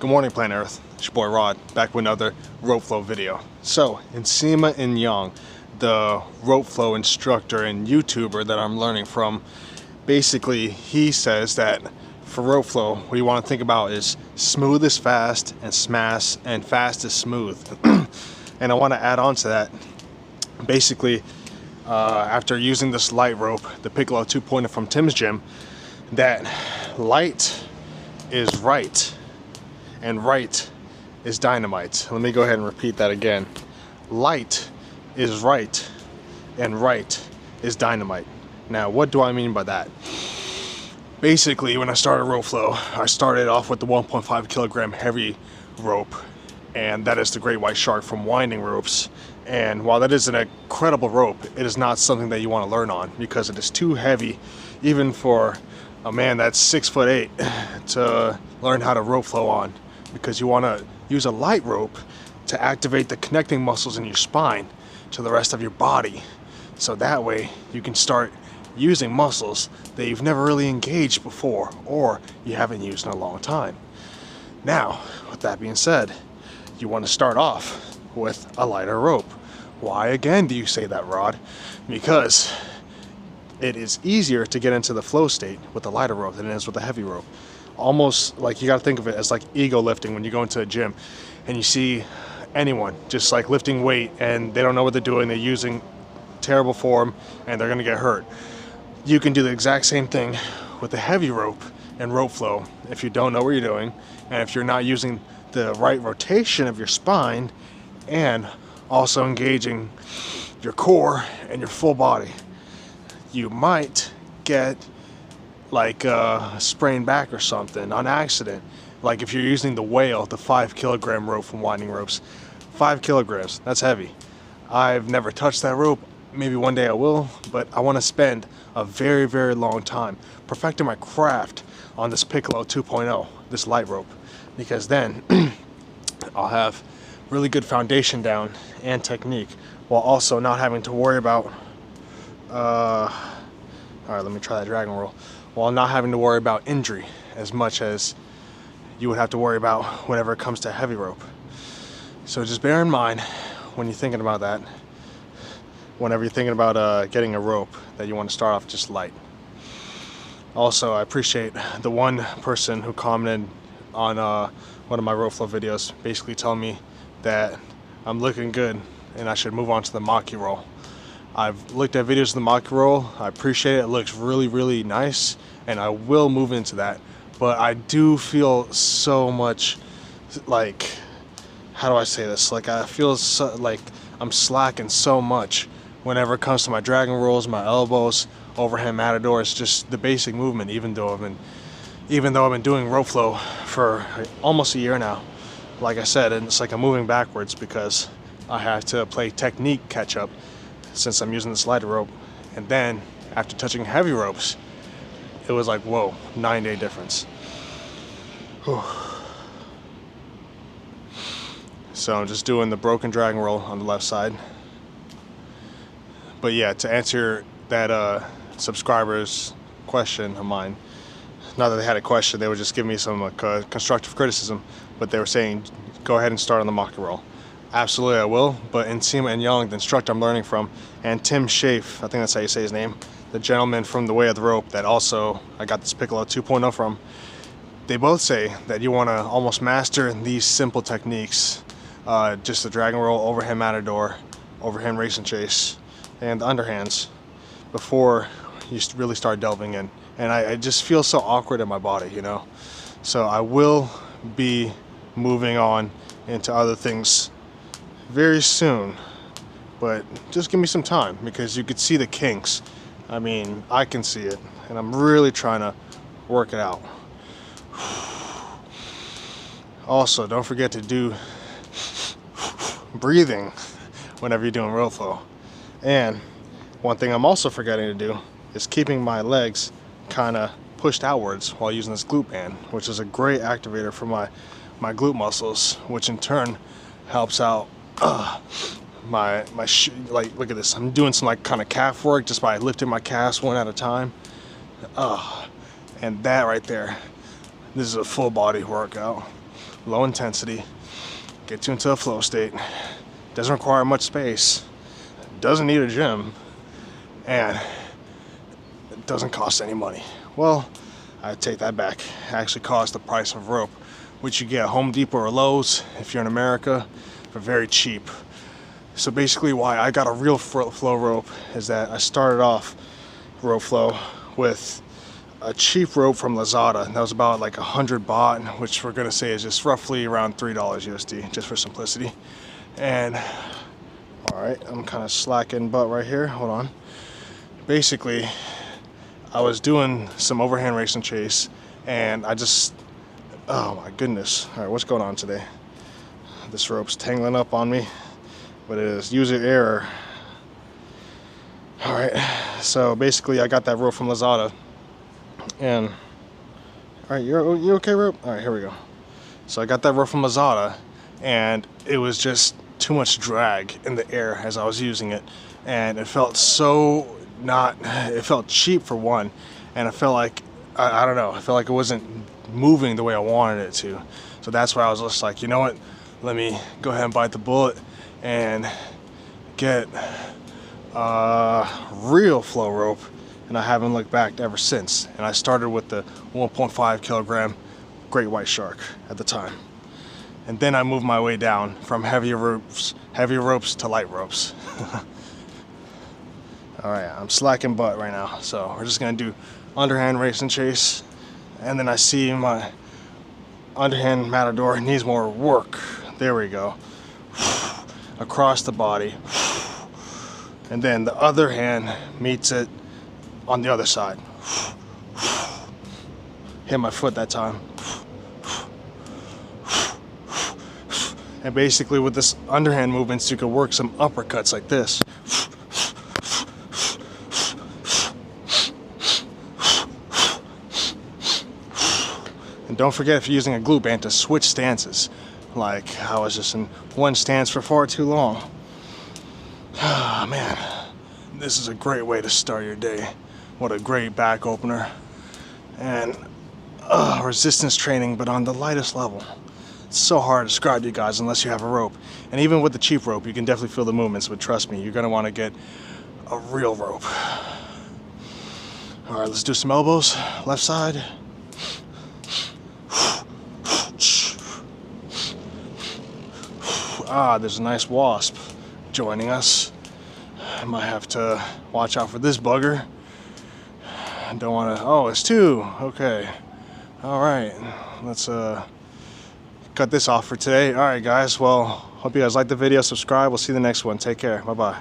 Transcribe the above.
Good morning, Planet Earth. It's your boy Rod, back with another rope flow video. So, Nsima Nyong, the rope flow instructor and YouTuber that I'm learning from, basically he says that for rope flow, what you want to think about is smooth is fast and smash and fast is smooth. And I want to add on to that, basically, after using this light rope, the Piccolo 2.0 from Tim's gym, that light is right and right is dynamite. Let me go ahead and repeat that again. Light is right and right is dynamite. Now, what do I mean by that? Basically, when I started rope flow, I started off with the 1.5 kilogram heavy rope, and that is the Great White Shark from Winding Ropes. And while that is an incredible rope, it is not something that you want to learn on because it is too heavy, even for a man that's 6'8", to learn how to rope flow on, because you want to use a light rope to activate the connecting muscles in your spine to the rest of your body, so that way you can start using muscles that you've never really engaged before or you haven't used in a long time. Now, with that being said, you want to start off with a lighter rope. Why again do you say that, Rod? Because it is easier to get into the flow state with a lighter rope than it is with a heavy rope. Almost like you got to think of it as like ego lifting when you go into a gym and you see anyone just like lifting weight and they don't know what they're doing, they're using terrible form and they're gonna get hurt. You can do the exact same thing with a heavy rope and rope flow if you don't know what you're doing, and if you're not using the right rotation of your spine and also engaging your core and your full body. You might get like a sprained back or something on accident. Like if you're using the whale, the 5 kilogram rope from Winding Ropes. 5 kilograms, that's heavy. I've never touched that rope. Maybe one day I will, but I want to spend a very, very long time perfecting my craft on this Piccolo 2.0, this light rope, because then I'll have really good foundation down and technique while also not having to worry about alright, let me try that dragon roll. While not having to worry about injury as much as you would have to worry about whenever it comes to heavy rope. So just bear in mind when you're thinking about that, whenever you're thinking about getting a rope, that you want to start off just light. Also, I appreciate the one person who commented on one of my rope flow videos, basically telling me that I'm looking good and I should move on to the Maki roll. I've looked at videos of the Maki roll. I appreciate it. It looks really, really nice, and I will move into that. But I do feel so much like, how do I say this? Like I feel so, like I'm slacking so much whenever it comes to my dragon rolls, my elbows, overhand matadors, just the basic movement. Even though I've been doing rope flow for almost a year now, like I said, and it's like I'm moving backwards because I have to play technique catch up since I'm using this lighter rope. And then after touching heavy ropes, it was like, whoa, 9-day difference. Whew. So I'm just doing the broken dragon roll on the left side. But yeah, to answer that subscriber's question of mine, not that they had a question, they were just giving me some constructive criticism, but they were saying go ahead and start on the Maki roll. Absolutely I will, but Nsima Nyong, the instructor I'm learning from, and Tim Schaaf, I think that's how you say his name, the gentleman from The Way of the Rope that also I got this Piccolo 2.0 from, they both say that you want to almost master these simple techniques, just the dragon roll, overhand matador, overhand race and chase, and the underhands before you really start delving in. And I just feel so awkward in my body, you know? So I will be moving on into other things very soon, but just give me some time because you could see the kinks. I mean, I can see it, and I'm really trying to work it out. Also, don't forget to do breathing whenever you're doing rope flow. And one thing I'm also forgetting to do is keeping my legs kind of pushed outwards while using this glute band, which is a great activator for my glute muscles, which in turn helps out like, look at this, I'm doing some like kind of calf work just by lifting my calves one at a time. And that right there, this is a full body workout. low intensity, gets you into a flow state, doesn't require much space, doesn't need a gym, and it doesn't cost any money. Well, I take that back. It actually costs the price of rope, which you get at Home Depot or Lowe's if you're in America for very cheap. So basically why I got a real flow rope is that I started off rope flow with a cheap rope from Lazada. That was about like 100 baht, which we're gonna say is just roughly around $3 USD, just for simplicity. And all right, I'm kind of slacking butt right here. Hold on. Basically, I was doing some overhand race and chase, and I just, oh my goodness. All right, what's going on today? This rope's tangling up on me, but it is user error. All right, so basically I got that rope from Lazada, and all right, you okay, rope? All right, here we go. So I got that rope from Lazada, and it was just too much drag in the air as I was using it, and it felt so it felt cheap for one, and it felt like I don't know, I felt like it wasn't moving the way I wanted it to. So that's why I was just like, you know what, let me go ahead and bite the bullet and get a real flow rope, and I haven't looked back ever since. And I started with the 1.5 kilogram great white shark at the time, and then I moved my way down from heavier ropes to light ropes. All right, I'm slacking butt right now, so we're just gonna do underhand race and chase, and then I see my underhand matador needs more work. There we go. Across the body, and then the other hand meets it on the other side. Hit my foot that time. And basically with this underhand movements, you can work some uppercuts like this. And don't forget, if you're using a glute band, to switch stances. Like, I was just in one stance for far too long. Ah, man, this is a great way to start your day. What a great back opener. And resistance training, but on the lightest level. It's so hard to describe to you guys unless you have a rope. And even with the cheap rope, you can definitely feel the movements, but trust me, you're gonna wanna get a real rope. All right, let's do some elbows. Left side. Ah, there's a nice wasp joining us. I might have to watch out for this bugger. I don't want to. Oh, it's two. Okay. All right. Let's cut this off for today. All right, guys. Well, hope you guys liked the video. Subscribe. We'll see you in the next one. Take care. Bye-bye.